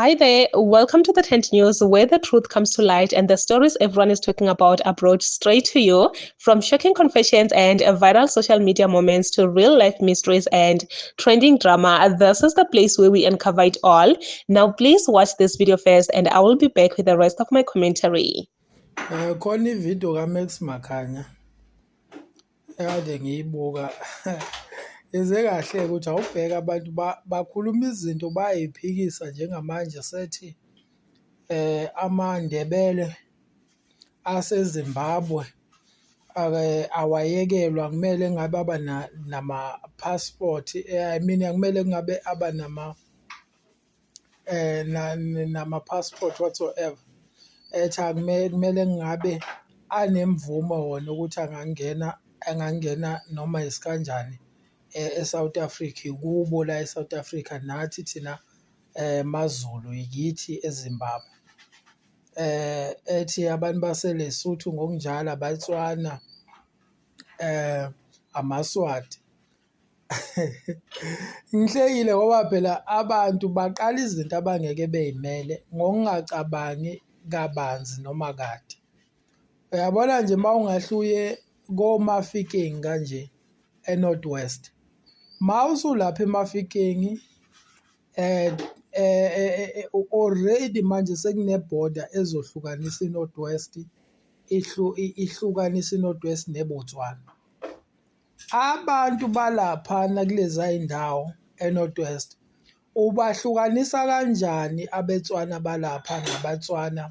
Hi there, welcome to the Tent News, where the truth comes to light and the stories everyone is talking about are brought straight to you. From shocking confessions and viral social media moments to real life mysteries and trending drama, this is the place where we uncover it all. Now, please watch this video first, and I will be back with the rest of my commentary. Khona ividiyo kaMax Makhanya ekade ngiyibuka ize kahle ukuthi awubheka abantu bakhuluma izinto bayiphikisa njengamanje sethi amaNdebele aseZimbabwe awayekelwa kumele ngabe aba nama-passport kumele ngabe aba nama-passport whatsoever. Ethi kumele ngabe anemvumo wona ukuthi angangena noma isikanjani eSouth Africa, kubo la eSouth Africa, nathi thina maZulu yikithi eZimbabwe. Ethi abantu baseLesotho ngokunjalo abaTswana, amaSwati. Ngihlekile ngoba phela abantu baqala izinto abangeke bey'mele ngokungacabangi kabanzi noma kade. Uyabona nje uma ungahluye koMafikeng kanje eNorth West, ma usulapha eMafikeng already manje sekune-border ezohlukanisa iNorth West, ihlukanisa iNorth West neBotswana. Abantu balaphana kuleza indawo eNorth West ubahlukanisa kanjani abeTswana balapha nabaTswana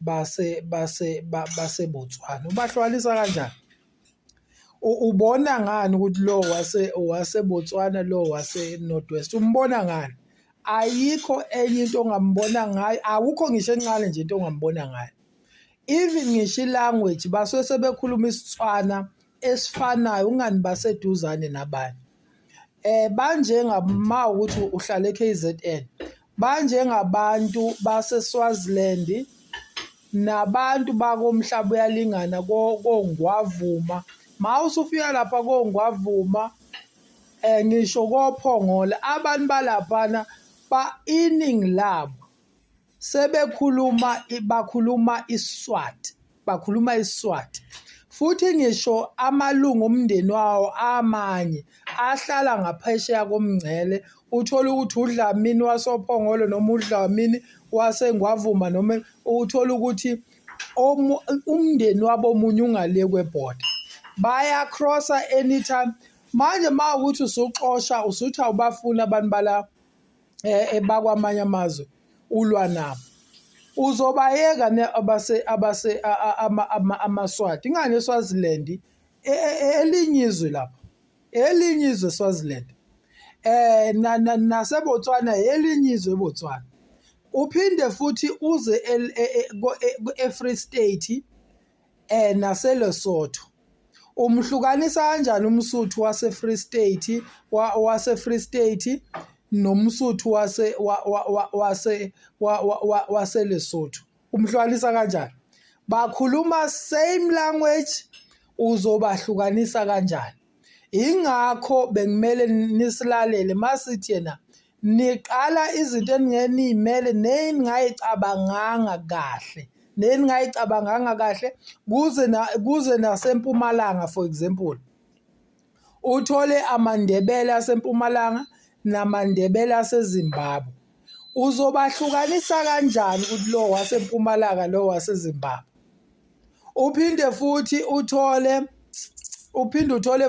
baseBotswana? Ubahlukanisa kanjani? Ubona ngani ukuthi lo waseBotswana lo wase-North West umbona ngani? Ayikho enye into ongambona ngayo, akukho ngisho encane nje into ongambona ngayo. Even ngisho i-language basuke sebekhuluma isiTswana esifanayo, ungani baseduzane nabanye. Banjengama ukuthi uhlala e-KZN, banjengabantu baseSwaziland nabantu bakomhlaba uyalingana koNgwavuma. Ma usufika lapha koNgwavuma ngisho koPhongolo, abantu balaphana iningi labo bakhuluma iSwati, bakhuluma iSwati. Futhi ngisho amalungu omndeni wawo amanye ahlala ngaphesheya komngcele, uthola ukuthi uDlamini wasoPhongolo noma uDlamini waseNgwavuma, noma uthola ukuthi umndeni wabo omunye ungale kwebhoda, bayacrossa anytime. Manje ma ukuthi usuxosha usuthi awubafuni abantu bala bakwamanye amazwe ulwa nabo, uzobayeka amaSwati. Ingane eSwaziland elinye izwe lapha, elinye izwe eSwaziland, naseBotswana elinye izwe eBotswana. Uphinde futhi uze eFree State naseLesotho, umhlukanisa kanjani umSuthu waseFree State nomSuthu waseLesotho? Umhlukanisa kanjani? Bakhuluma same language, uzobahlukanisa kanjani? Ingakho bekumele nisilalele masithi yena niqala izinto eningayimele nengayicabanganga kahle, kuze naseMpumalanga for example uthole amaNdebele aseMpumalanga namaNdebele aseZimbabwe. Uzobahlukanisa kanjani ukuthi lo waseMpumalanga lo waseZimbabwe? Uphinde uthole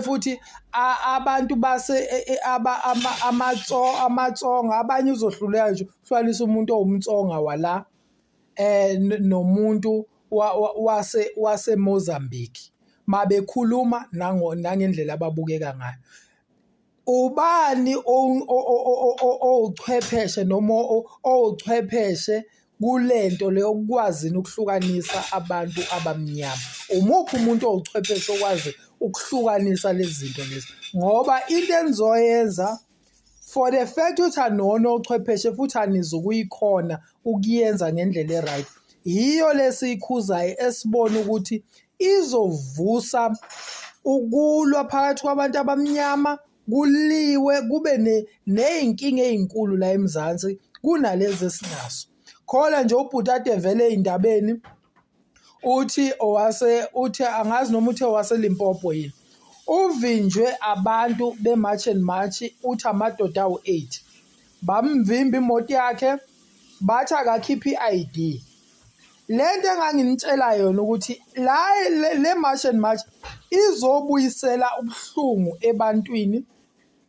futhi abantu amaTsonga, abanye uzohluleka nje uhlukanisa umuntu owumTsonga wala nomuntu waseMozambique mabekhuluma nangendlela ababukeka ngayo. Ubani owuchwepheshe noma owuchwepheshe kulento leyo ukukwazini ukuhlukanisa abantu abamnyama? Umuphi umuntu owuchwepheshe okwazi ukuhlukanisa lezi zinto lezi? Ngoba into enizoyenza for the fact ukuthi anona ochwepheshe futhi anizukuyikhona ukuyenza ngendlela e-right, yiyo lesiyikhuzayo esibona ukuthi izovusa ukulwa phakathi kwabantu abamnyama, kuliwe kube ney'nkinga ey'nkulu la eMzansi kunalezi esinazo. Khola nje ubhuti evele ey'ndabeni uthi angazi noma uthe waseLimpopo yini. Uvinjwe abantu be-March and March, uthi amadoda awu-8 bamvimba imoto yakhe, bathi akakhiphe i-ID. Lento enganginitshela yona ukuthi le March and March izobuyisela ubuhlungu ebantwini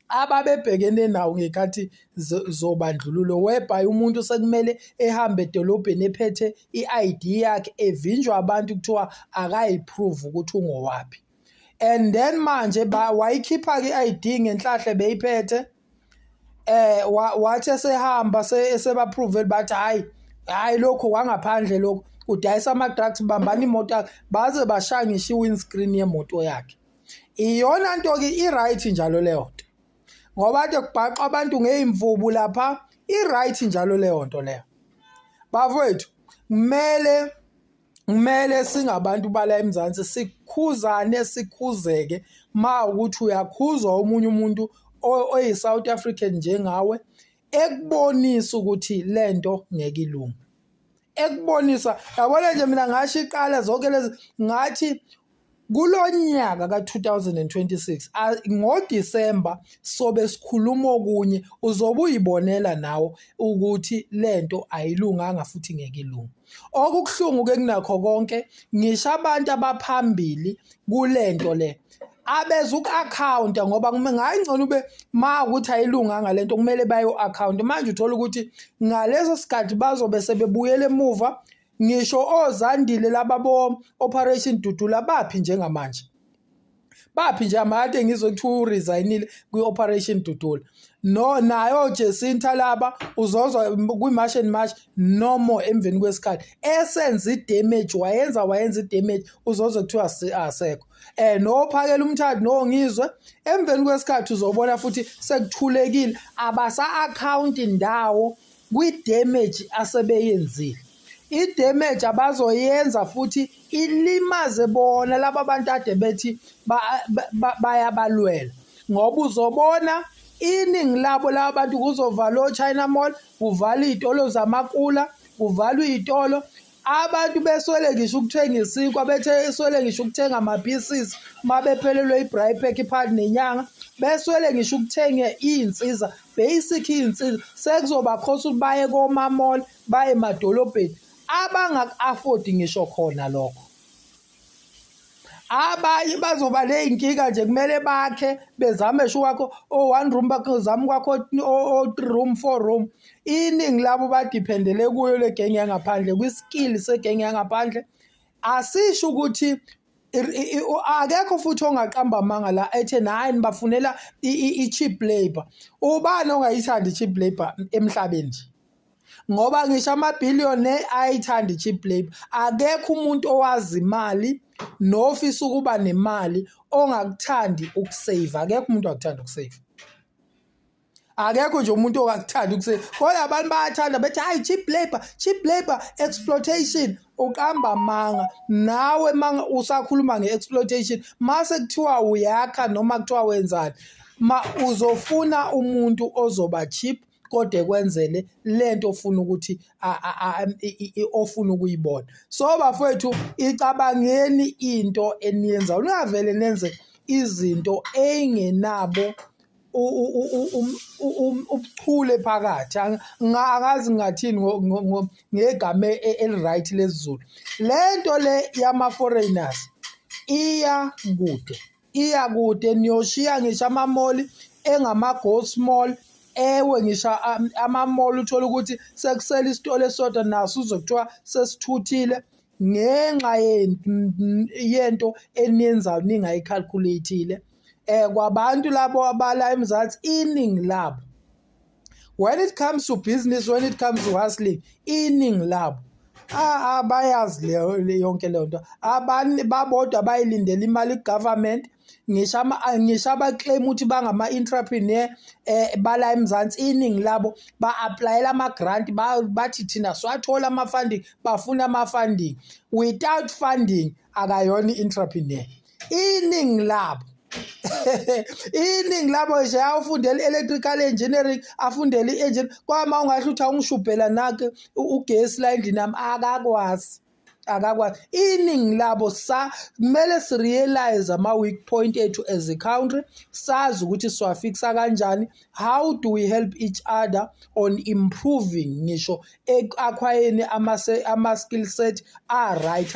ababebhekene nawo ngekhathi zobandlululo, whereby umuntu sekumele ehambe edolobheni ephethe i-ID yakhe evinjwa abantu kuthiwa akayiprove ukuthi ungowaphi. And then manje wayikhipha-ke i-ID ngenhlahle beyiphethe, wathi esehamba sebapruvele bathi hayi lokhu kwangaphandle lokhu udayisa ama-drugs, bambani imoto yakhe baze bashangisha i-windscreen yemoto yakhe. Iyona nto-ke i-right njalo leyo nto, ngoba kade kubhaqa abantu ngey'mvubu lapha, i-right njalo leyo nto leyo. Bafowethu, kumele singabantu bala eMzansi sikhuzane, sikhuzeke ma ukuthi uyakhuzwa omunye umuntu oyi-South African njengawe, ekubonisa ukuthi lento ngeke ilunge, ekubonisa. Yabona nje mina ngasho iqala zonke lezi ngathi kulo nyaka ka-2026 ngoDisemba sobe sikhuluma okunye, uzobe uyibonela nawo ukuthi lento ayilunganga futhi ngeke ilunge. Okubuhlungu-ke kunakho konke, ngisho abantu abaphambili kulento le abeza uku-akhawunta, ngoba ngayingcono ube ma ukuthi ayilunganga lento kumele bayo-akhawunta. Manje uthola ukuthi ngaleso sikhathi bazobe sebebuyela emuva. Ngisho oZandile laba bo-Operation Dudula baphi njengamanje, baphi nje amade ngizwe kuthiwa uresignile kwi-Operation Dudula. No, nayo Jacinta laba uzozwa kwi-March and March no more emveni kwesikhathi esenza i-damage, wayenza i-damage, uzozwa kuthiwa asekho. Nophakela umthathu nongizwe emveni kwesikhathi uzobona futhi sekuthulekile, abasa-akhawunti ndawo kwi-damage asebeyenzile. I-damage abazoyenza futhi ilimaze bona laba abantu ade bethi bayabalwela, ngoba uzobona iningi labo laba bantu kuzovala o-China Mall, kuvala iy'tolo zamakula, kuvalwa iy'tolo. Abantu beswele ngisho ukuthenga isinkwa, beswele ngisho ukuthenga ama-pieces uma bephelelwe i-braai pack phakathi nenyanga, beswele ngisho ukuthenga iy'nsiza, basic iy'nsiza. Sekuzoba khosa ukuthi baye koma-mall, baye emadolobheni abangaku-afodi ngisho khona lokho. Abanye bazoba ney'nkinga nje, kumele bakhe bezame sho kwakho o-1 room bazame kwakho o-3 room 4 room. Iningi labo badiphendele kuyo le genge yangaphandle, kwi-skill segenge yangaphandle. Asisho ukuthi akekho futhi ongaqamba amanga la ethe hayi nibafunela i-cheap labor. Ubani ongayithandi i-cheap labor emhlabeni nje? Ngoba ngisho amabhiliyoni ayithanda i-cheap labor. Akekho umuntu owazi imali nofisa ukuba nemali ongakuthandi ukusave. Akekho umuntu ongakuthanda ukusave. Akekho nje umuntu ongakuthanda ukusave. Kodwa abantu bayathanda bethi hayi cheap labor, exploitation. Uqamba amanga nawe manga usakhuluma nge-exploitation, mase kuthiwa uyakha noma kuthiwa wenzani, uzofuna umuntu ozoba cheap kodwa ekwenzele lento ofuna ukuthi ofuna ukuyibona. So bafowethu, icabangeni into eniyenza, ungavele nenze izinto engenabo ubuchule phakathi. Angazi ngathini ngegama eli-right lesiZulu. Lento le yama-foreigners iya kude, niyoshiya ngisho ama-mall engama-ghost mall. Ewe ngisho ama-mall uthola ukuthi sekusela isitolo esodwa naso uzokuthiwa sesithuthile ngenxa yento eniyenzayo ningayicalculate-ile. Kwabantu labo abala eMzansi, iningi labo, when it comes to business, when it comes to hustling, iningi labo abayazi yonke leyo nto. Abanye babodwa bayilindela imali ku-government. Ngisho abaclaim ukuthi bangama-entrepreneur bala eMzansi, iningi labo ba-aplayela ama-grant, bathi thina swathola ama-funding, bafuna ama-funding. Without funding akayona i-entrepreneur. Iningi labo iningi labo nje awufundela i-electrical engineering afundela i-engineering kwama ungahle uthi awungishubhela nake ugesi la endlini nami akakwazi iningi labo kumele sirealize ama-weak point ethu as a country, sazi ukuthi siwafixa kanjani. How do we help each other on improving ngisho acquiring ama-skill set right?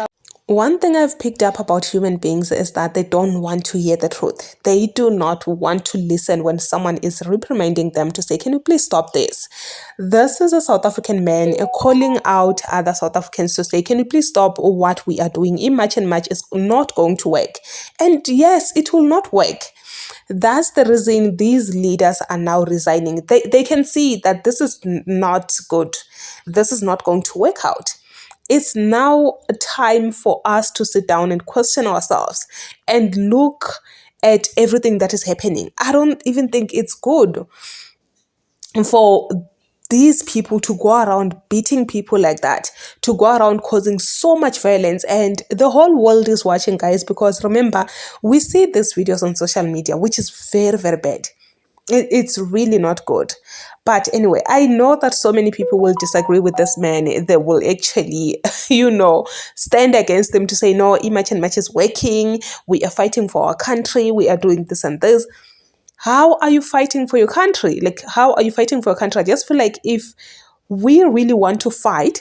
One thing I've picked up about human beings is that they don't want to hear the truth. They do not want to listen when someone is reprimanding them to say, can you please stop this? This is a South African man calling out other South Africans to say, can you please stop what we are doing? Much and much is not going to work. And yes, it will not work. That's the reason these leaders are now resigning. They can see that this is not good. This is not going to work out. It's now time for us to sit down and question ourselves and look at everything that is happening. I don't even think it's good for these people to go around beating people like that, to go around causing so much violence, and the whole world is watching, guys, because remember, we see these videos on social media, which is very, very bad. It's really not good. But anyway, I know that so many people will disagree with this man. They will actually, stand against him to say, no, Image and Match is working. We are fighting for our country. We are doing this and this. How are you fighting for your country? Like, how are you fighting for your country? I just feel like if we really want to fight,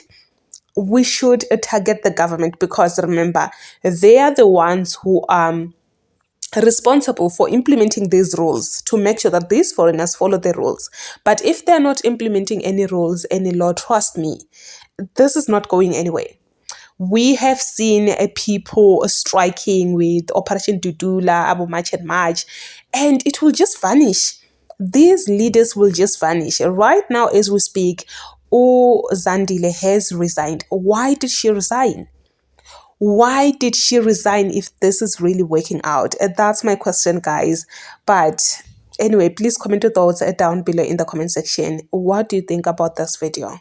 we should target the government, because remember, they are the ones who are responsible for implementing these rules to make sure that these foreigners follow the rules. But if they're not implementing any rules, any law, trust me, this is not going anywhere. We have seen people striking with Operation Dudula, Abu March and March, and it will just vanish. These leaders will just vanish. Right now, as we speak, Zandile has resigned. Why did she resign? Why did she resign if this is really working out? That's my question, guys. But anyway, please comment your thoughts down below in the comment section. What do you think about this video?